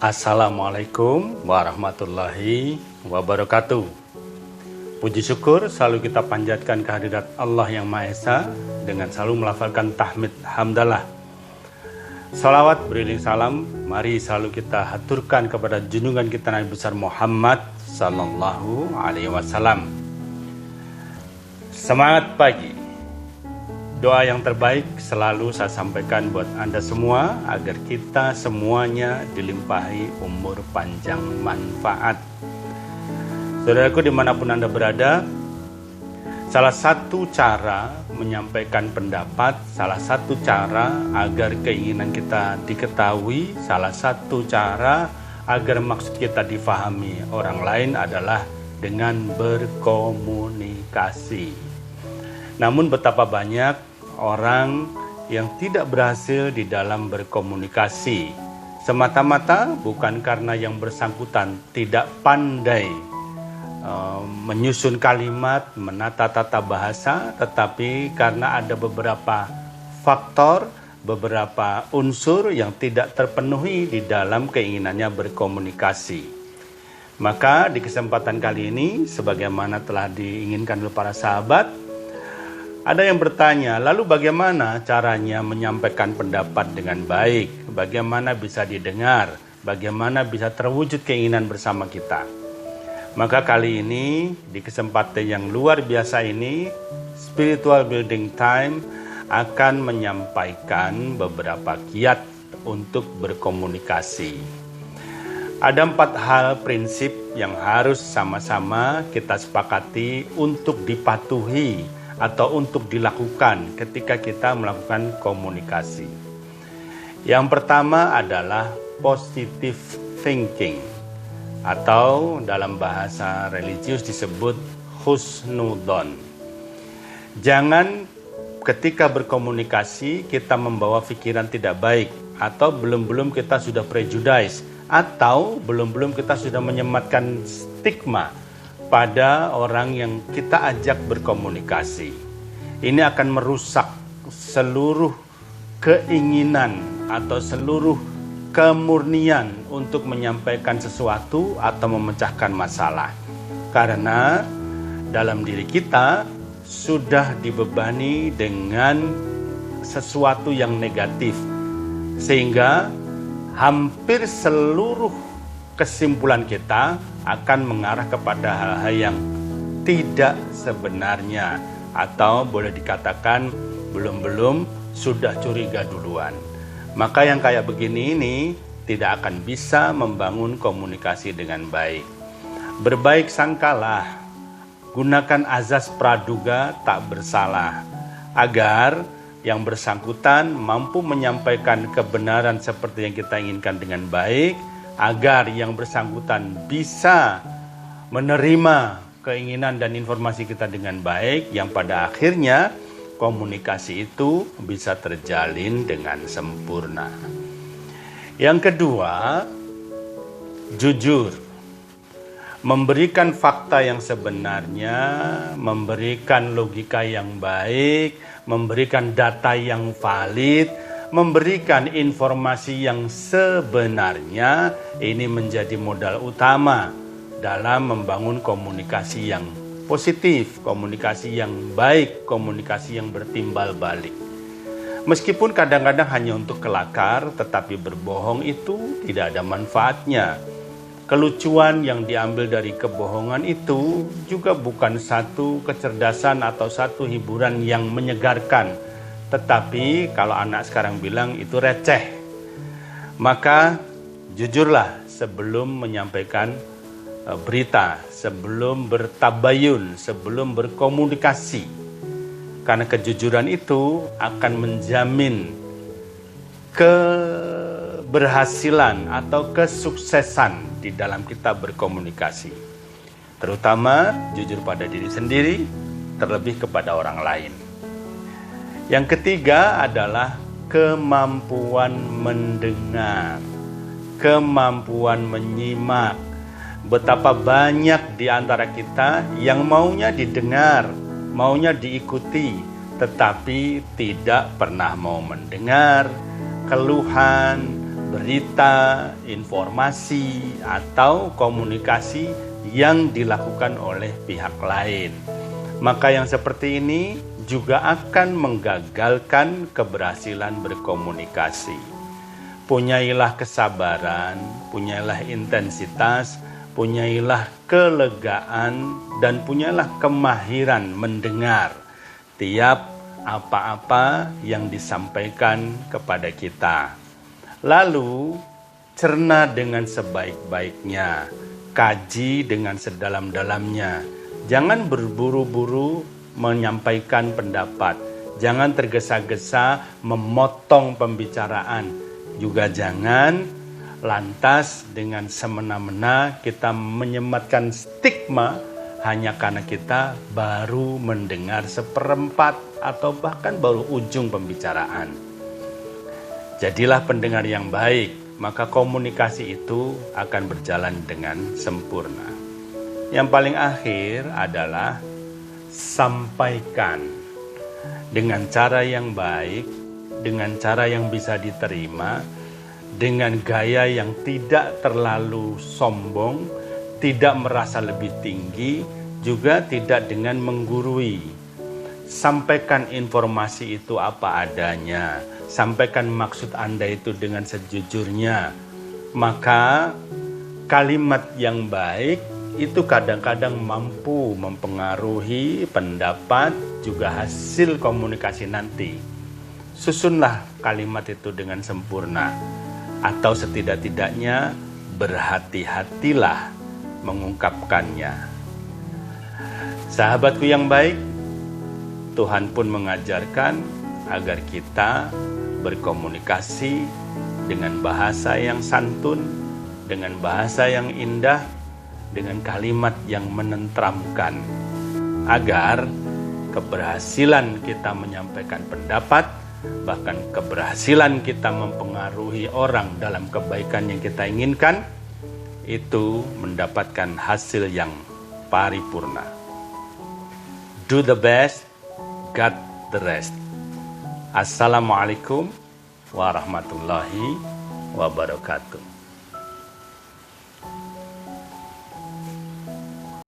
Assalamualaikum warahmatullahi wabarakatuh. Puji syukur selalu kita panjatkan kehadirat Allah yang Maha Esa dengan selalu melafalkan tahmid hamdalah. Salawat beriring salam, mari selalu kita haturkan kepada junjungan kita Nabi besar Muhammad sallallahu alaihi wasallam. Semangat pagi. Doa yang terbaik selalu saya sampaikan buat Anda semua agar kita semuanya dilimpahi umur panjang manfaat. Saudaraku dimanapun Anda berada, salah satu cara menyampaikan pendapat, salah satu cara agar keinginan kita diketahui, salah satu cara agar maksud kita difahami orang lain adalah dengan berkomunikasi. Namun betapa banyak orang yang tidak berhasil di dalam berkomunikasi semata-mata bukan karena yang bersangkutan tidak pandai menyusun kalimat, menata tata bahasa, tetapi karena ada beberapa faktor, beberapa unsur yang tidak terpenuhi di dalam keinginannya berkomunikasi. Maka di kesempatan kali ini, sebagaimana telah diinginkan oleh para sahabat, ada yang bertanya, lalu bagaimana caranya menyampaikan pendapat dengan baik? Bagaimana bisa didengar? Bagaimana bisa terwujud keinginan bersama kita? Maka kali ini, di kesempatan yang luar biasa ini, Spiritual Building Time akan menyampaikan beberapa kiat untuk berkomunikasi. Ada 4 hal prinsip yang harus sama-sama kita sepakati untuk dipatuhi atau untuk dilakukan ketika kita melakukan komunikasi. Yang pertama adalah positive thinking atau dalam bahasa religius disebut husnudon. Jangan ketika berkomunikasi kita membawa pikiran tidak baik atau belum-belum kita sudah prejudice atau belum-belum kita sudah menyematkan stigma pada orang yang kita ajak berkomunikasi. Ini akan merusak seluruh keinginan atau seluruh kemurnian untuk menyampaikan sesuatu atau memecahkan masalah. Karena dalam diri kita sudah dibebani dengan sesuatu yang negatif. Sehingga hampir seluruh kesimpulan kita akan mengarah kepada hal-hal yang tidak sebenarnya atau boleh dikatakan belum-belum sudah curiga duluan. Maka yang kayak begini ini tidak akan bisa membangun komunikasi dengan baik. Berbaik sangkalah, gunakan azas praduga tak bersalah agar yang bersangkutan mampu menyampaikan kebenaran seperti yang kita inginkan dengan baik, agar yang bersangkutan bisa menerima keinginan dan informasi kita dengan baik, yang pada akhirnya komunikasi itu bisa terjalin dengan sempurna. Yang kedua, jujur. Memberikan fakta yang sebenarnya, memberikan logika yang baik, memberikan data yang valid, memberikan informasi yang sebenarnya, ini menjadi modal utama dalam membangun komunikasi yang positif, komunikasi yang baik, komunikasi yang bertimbal balik. Meskipun kadang-kadang hanya untuk kelakar, tetapi berbohong itu tidak ada manfaatnya. Kelucuan yang diambil dari kebohongan itu juga bukan satu kecerdasan atau satu hiburan yang menyegarkan. Tetapi kalau anak sekarang bilang itu receh, maka jujurlah sebelum menyampaikan berita, sebelum bertabayun, sebelum berkomunikasi. Karena kejujuran itu akan menjamin keberhasilan atau kesuksesan di dalam kita berkomunikasi. Terutama jujur pada diri sendiri, terlebih kepada orang lain. Yang ketiga adalah kemampuan mendengar, kemampuan menyimak. Betapa banyak di antara kita yang maunya didengar, maunya diikuti, tetapi tidak pernah mau mendengar keluhan, berita, informasi, atau komunikasi yang dilakukan oleh pihak lain. Maka yang seperti ini juga akan menggagalkan keberhasilan berkomunikasi. Punyailah kesabaran, punyailah intensitas, punyailah kelegaan, dan punyailah kemahiran mendengar tiap apa-apa yang disampaikan kepada kita. Lalu, cerna dengan sebaik-baiknya, kaji dengan sedalam-dalamnya. Jangan berburu-buru menyampaikan pendapat, jangan tergesa-gesa memotong pembicaraan, juga jangan lantas dengan semena-mena kita menyematkan stigma hanya karena kita baru mendengar seperempat atau bahkan baru ujung pembicaraan. Jadilah pendengar yang baik, maka komunikasi itu akan berjalan dengan sempurna. Yang paling akhir adalah sampaikan dengan cara yang baik, dengan cara yang bisa diterima, dengan gaya yang tidak terlalu sombong, tidak merasa lebih tinggi, juga tidak dengan menggurui. Sampaikan informasi itu apa adanya, sampaikan maksud Anda itu dengan sejujurnya. Maka kalimat yang baik itu kadang-kadang mampu mempengaruhi pendapat juga hasil komunikasi nanti. Susunlah kalimat itu dengan sempurna, atau setidak-tidaknya berhati-hatilah mengungkapkannya. Sahabatku yang baik, Tuhan pun mengajarkan agar kita berkomunikasi dengan bahasa yang santun, dengan bahasa yang indah, dengan kalimat yang menenteramkan, agar keberhasilan kita menyampaikan pendapat, bahkan keberhasilan kita mempengaruhi orang dalam kebaikan yang kita inginkan, itu mendapatkan hasil yang paripurna. Do the best, got the rest. Assalamualaikum warahmatullahi wabarakatuh.